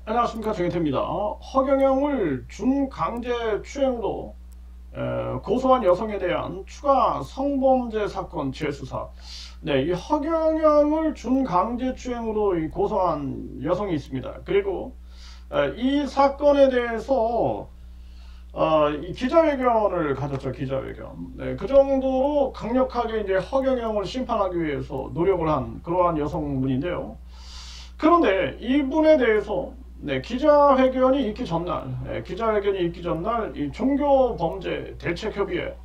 안녕하십니까, 정혜태입니다. 허경영을 준강제추행으로 고소한 여성에 대한 추가 성범죄 사건 재수사. 네, 이 허경영을 준강제추행으로 고소한 여성이 있습니다. 그리고 이 사건에 대해서 이 기자회견을 가졌죠. 기자회견. 네, 그 정도로 강력하게 이제 허경영을 심판하기 위해서 노력을 한 그러한 여성분인데요. 그런데 이분에 대해서 기자회견이 있기 전날 이 종교범죄 대책협의회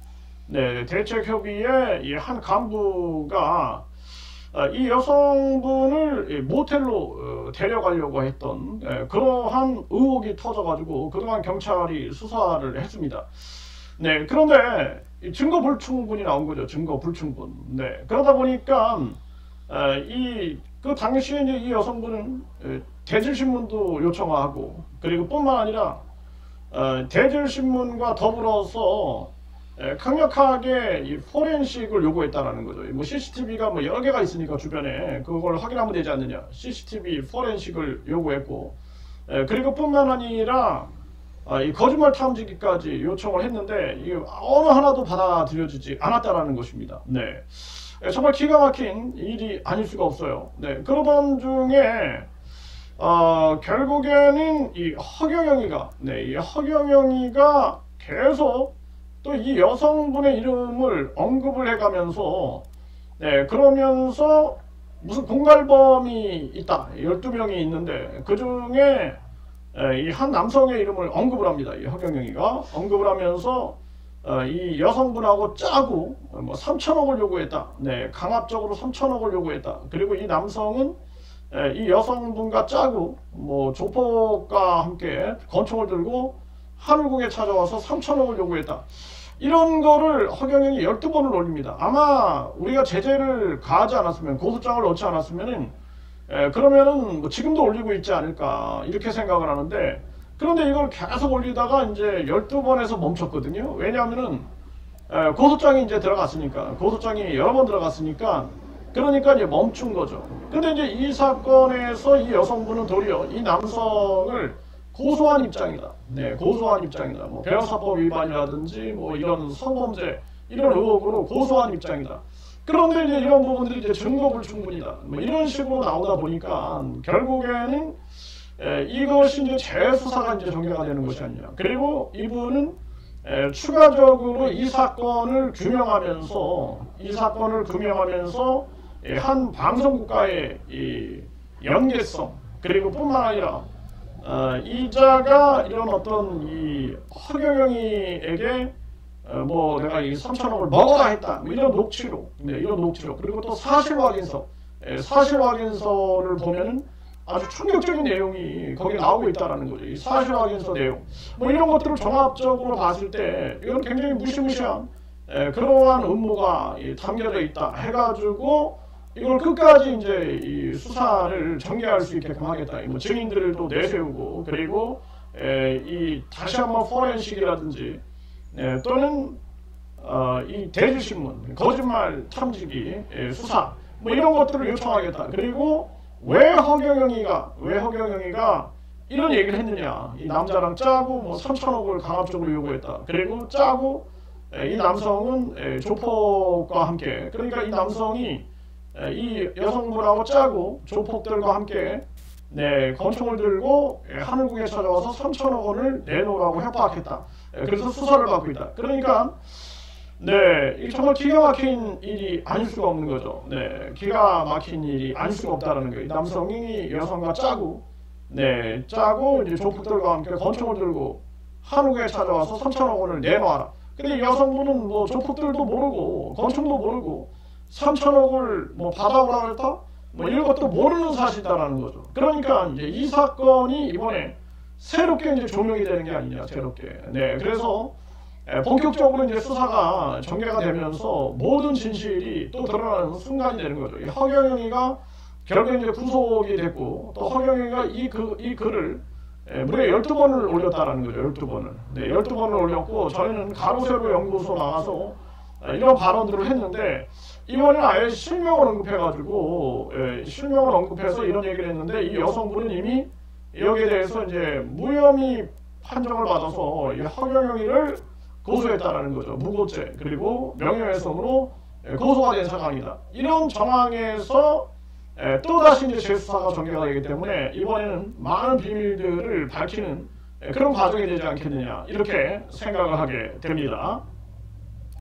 대책협의회 이 한 간부가 이 여성분을 모텔로 데려가려고 했던 그러한 의혹이 터져가지고 그동안 경찰이 수사를 했습니다. 네, 그런데 증거 불충분이 나온 거죠. 증거 불충분. 네, 그러다 보니까 그 당시에 이제 이 여성분은 대질신문도 요청하고, 그리고 뿐만 아니라 대질신문과 더불어서 강력하게 이 포렌식을 요구했다라는 거죠. 뭐 CCTV가 뭐 여러 개가 있으니까 주변에 그걸 확인하면 되지 않느냐. CCTV 포렌식을 요구했고, 그리고 뿐만 아니라 이 거짓말 탐지기까지 요청을 했는데 이게 어느 하나도 받아들여지지 않았다라는 것입니다. 네. 정말 기가 막힌 일이 아닐 수가 없어요. 네, 그러던 중에 결국에는 이 허경영이가 계속 또 이 여성분의 이름을 언급을 해가면서 그러면서 무슨 공갈범이 있다, 12명이 있는데 그 중에 이 한 남성의 이름을 언급을 합니다. 이 허경영이가 언급을 하면서 이 여성분하고 짜고 뭐 3천억을 요구했다. 네, 강압적으로 3천억을 요구했다. 그리고 이 남성은 이 여성분과 짜고 뭐 조폭과 함께 권총을 들고 하늘궁에 찾아와서 3천억을 요구했다. 이런 거를 허경영이 12번을 올립니다. 아마 우리가 제재를 가하지 않았으면, 고소장을 넣지 않았으면은 그러면은 뭐 지금도 올리고 있지 않을까 이렇게 생각을 하는데, 그런데 이걸 계속 올리다가 이제 12번에서 멈췄거든요. 왜냐하면은 고소장이 이제 들어갔으니까, 고소장이 여러 번 들어갔으니까, 그러니까 이제 멈춘 거죠. 근데 이제 이 사건에서 이 여성분은 도리어 이 남성을 고소한 입장이다. 네, 고소한 입장이다. 뭐 변호사법 위반이라든지 뭐 이런 성범죄 이런 의혹으로 고소한 입장이다. 그런데 이제 이런 부분들이 이제 증거 불충분이다. 뭐 이런 식으로 나오다 보니까 결국에는 이것이 이제 재수사가 이제 전개가 되는 것이 아니냐. 그리고 이분은 추가적으로 이 사건을 규명하면서 한 방송국가의 이 연계성, 그리고 뿐만 아니라 이자가 이런 어떤 이 허경영이에게 뭐 내가 이 3천억을 먹어라 했다, 뭐 이런 녹취록, 그리고 또 사실 확인서를 보면은 아주 충격적인 내용이 거기에 나오고 있다라는 거죠. 이 사실 확인서 내용, 뭐 이런 것들을 종합적으로 봤을 때 이건 굉장히 무시무시한 그러한 음모가 담겨져 있다 해가지고 이걸 끝까지 이제 이 수사를 전개할 수 있게끔 하겠다. 뭐 증인들도 내세우고, 그리고 이 다시 한번 포렌식이라든지 또는 이 대질신문, 거짓말 탐지기 수사, 뭐 이런 것들을 요청하겠다. 그리고 왜 허경영이가 이런 얘기를 했느냐. 이 남자랑 짜고 뭐 3천억을 강압적으로 요구했다. 그리고 짜고 이 남성은 조폭과 함께, 그러니까 이 남성이 이 여성분하고 짜고 조폭들과 함께 권총을 들고 하늘궁에 찾아와서 3천억 원을 내놓으라고 협박했다. 그래서 수사를 받고 있다. 그러니까 이게 정말 기가 막힌 일이 아닐 수가 없는 거죠. 기가 막힌 일이 아닐 수가 없다라는 거예요. 남성이 여성과 짜고 이제 조폭들과 함께 권총을 들고 한국에 찾아와서 3천억 원을 내놔라. 근데 여성분은 뭐 조폭들도 모르고 권총도 모르고 3천억을 뭐 받아오라 했다? 뭐 이런 것도 모르는 사실이다라는 거죠. 그러니까 이제 이 사건이 이번에 새롭게 이제 조명이 되는 게 아니냐, 새롭게. 그래서 본격적으로 이제 수사가 전개가 되면서 모든 진실이 또 드러나는 순간이 되는 거죠. 이 허경영이가 결국에 이제 구속이 됐고, 또 허경영이가 이 글을 무려 12번을 올렸다라는 거죠. 12번을. 12번을 올렸고, 저희는 가로세로 연구소 나가서 이런 발언들을 했는데, 이번에는 아예 실명을 언급해가지고 실명을 언급해서 이런 얘기를 했는데, 이 여성분은 이미 여기에 대해서 이제 무혐의 판정을 받아서 이 허경영이를 고소했다라는 거죠. 무고죄 그리고 명예훼손으로 고소가 된 사건이다. 이런 정황에서 또다시 이제 재수사가 전개가 되기 때문에 이번에는 많은 비밀들을 밝히는 그런 과정이 되지 않겠느냐 이렇게 생각을 하게 됩니다.